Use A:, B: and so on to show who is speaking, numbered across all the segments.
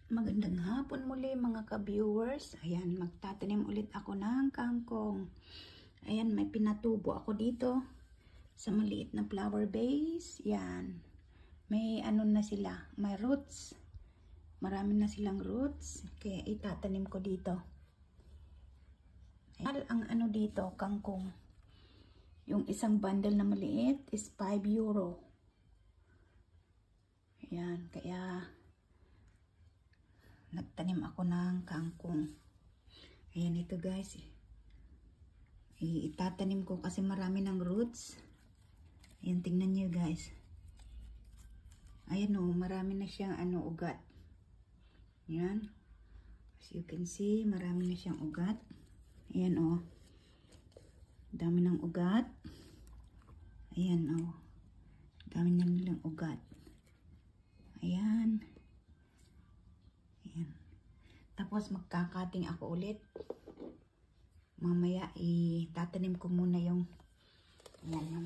A: Magandang hapon muli mga ka-viewers. Ayan, magtatanim ulit ako ng kangkong. Ayan, may pinatubo ako dito sa maliit na flower vase. Yan. May ano na sila, may roots. Marami na silang roots. Kaya itatanim ko dito. Ayan, ang ano dito, kangkong. Yung isang bundle na maliit is 5 euro. Ayan, kaya nagtanim ako ng kangkong. Ayan ito guys. Itatanim ko kasi marami ng roots. Ayan, tingnan nyo guys. Ayan o, marami na siyang ugat. Ayan. As you can see, marami na siyang ugat. Ayan o. Dami ng ugat. Ayan o. Dami na nilang ugat. Ayan. Ayan. Tapos magkakating ako ulit. Mamaya itatanim ko muna yung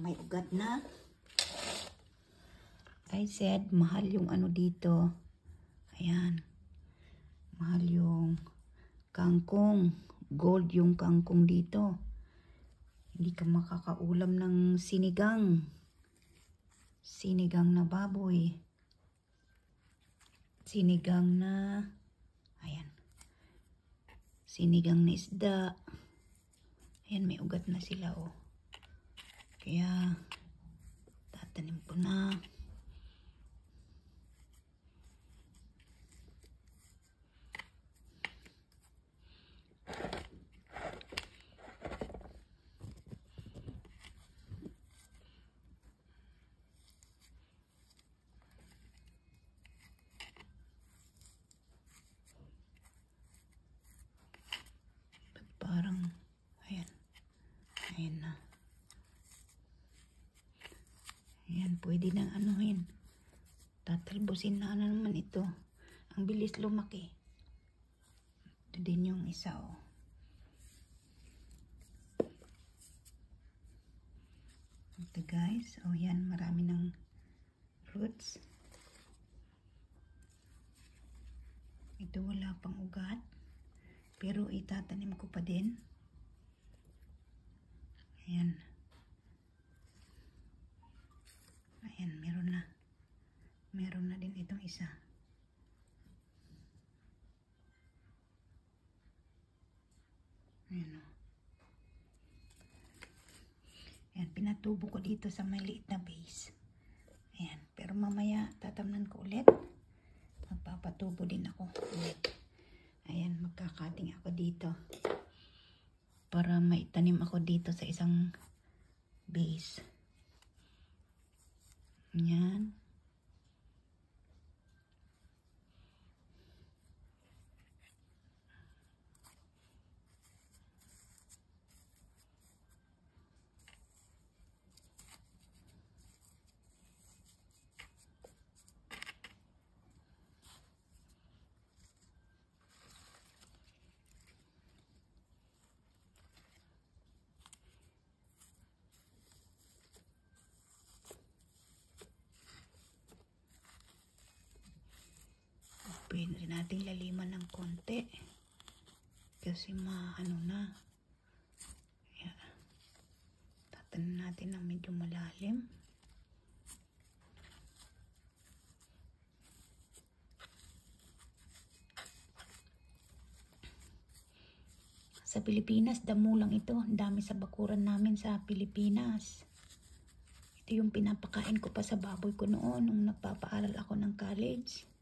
A: may ugat na. I said mahal yung ano dito. Ayan. Mahal yung kangkong. Gold yung kangkong dito. Hindi ka makakaulam ng sinigang. Sinigang na baboy. Sinigang na ayan. Sinigang na isda. Ayan, may ugat na sila oh. Kaya tatanim ko na. Parang ayan. Ayan na. Ayan, pwede nang anuhin. Tatalbusin na naman ito. Ang bilis lumaki. Ito din yung isa oh. Ito guys. Oh yan, marami ng roots. Ito wala pang ugat. Pero itatanim ko pa din. Ayan. Ayan, meron na. Meron na din itong isa. Ayan o. Ayan, pinatubo ko dito sa maliit na base. Ayan, pero mamaya tatamnan ko ulit. Magpapatubo din ako ulit. Ayan, magkakating ako dito. Para maitanim ako dito sa isang base. Ayan. Pwede rin natin laliman ng konti. Kasi maano na. Ayan. Tatanim natin ng medyo malalim. Sa Pilipinas, damo lang ito. Ang dami sa bakuran namin sa Pilipinas. Ito yung pinapakain ko pa sa baboy ko noon nung nagpapaaral ako ng college.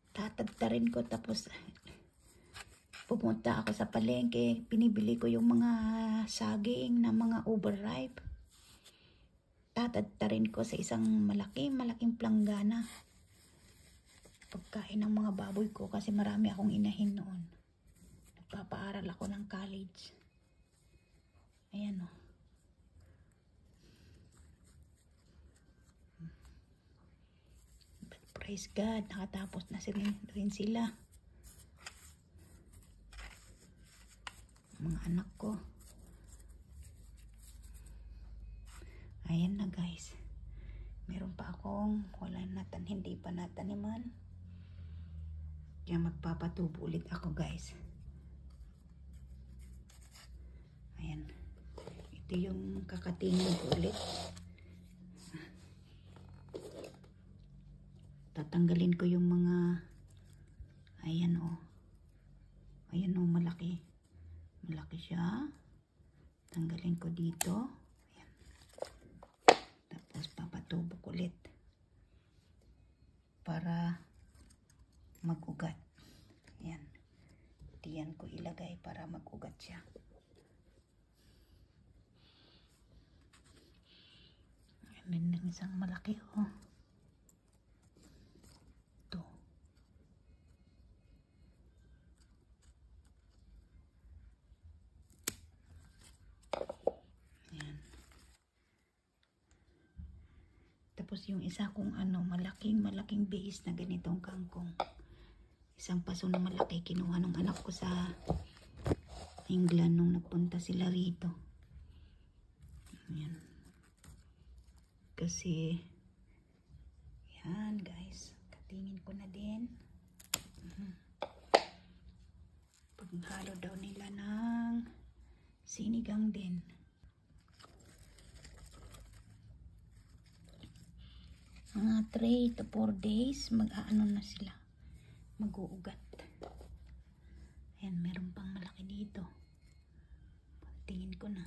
A: Tatagtarin ko tapos pumunta ako sa palengke, pinibili ko yung mga saging na mga overripe. Tatagtarin ko sa isang malaking planggana. Pagkain ng mga baboy ko kasi marami akong inahin noon. Nagpapaaral ako ng college. Ayan o. Praise God, nakatapos na rin sila. Mga anak ko. Ayan na guys. Meron pa akong hindi pa nataniman. Kaya magpapatubo ulit ako guys. Ayan. Ito yung kakatingin ko ulit. Tatanggalin ko yung mga, ayan o. Ayan o, malaki. Malaki siya. Tanggalin ko dito. Ayan. Tapos papatubo ko ulit. Para mag-ugat. Ayan. Diyan ko ilagay para mag-ugat siya. Ayan din isang malaki oh. Ito. Ayan. Tapos yung isa kong malaking base na ganitong kangkong. Isang paso na malaki kinuha ng anak ko sa England nung nagpunta sila rito. Ayan. Kasi yan guys, katingin ko na din. Paghalo daw nila ng sinigang din. Mga 3 to 4 days mag-aano na sila, mag-uugat. Ayan, meron pang malaki dito. Tingin ko na.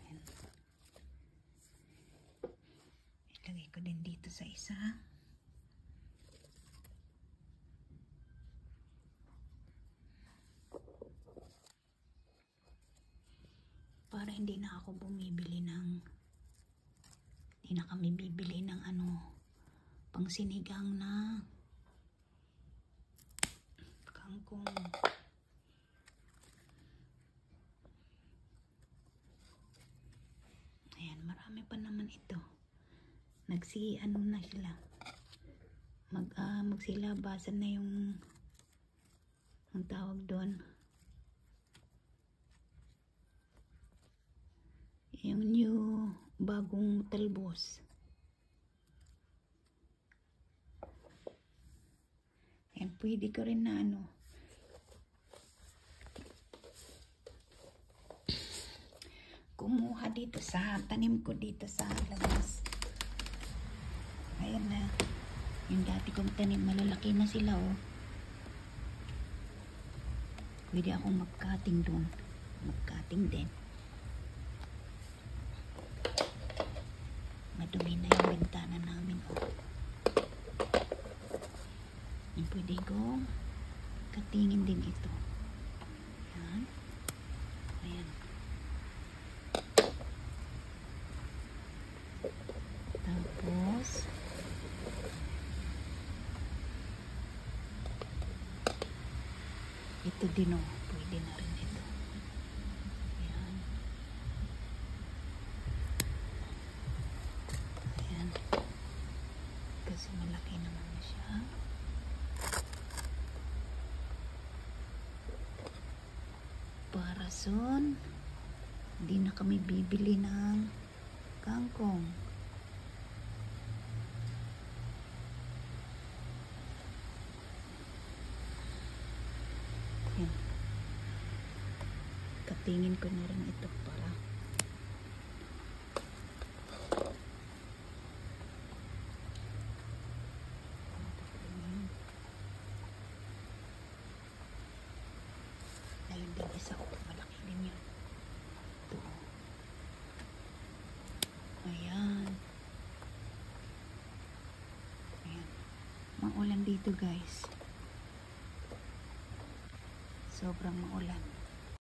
A: Ayan. Ilagay ko din dito sa isa. Para hindi na ako bumibili ng, hindi na kami bibili ng pang sinigang na kangkong. Ayan, marami pa naman ito. Na sila. Magsilabasan na yung ang tawag doon. Yung new bagong talbos. Ayan, pwede ko rin na kumuha dito sa tanim ko dito sa labas. Ayan na. Yung dati kong tanim, malalaki na sila oh. Pwede akong mag-cutting doon. Mag-cutting din. Madumi na yung bintana namin oh. Yung pwede kong katingin din ito. Ayan. Ayan. Tapos ito din oh, pwede na rin ito. Ayan. Ayan. Kasi malaki naman na siya. Para soon, hindi na kami bibili ng kangkong. Ayan. Katingin ko na rin ito para ayun din isa ko, malaki din yun. Ito. Ayan. Ayan. Maulan dito guys. Sobrang maulan.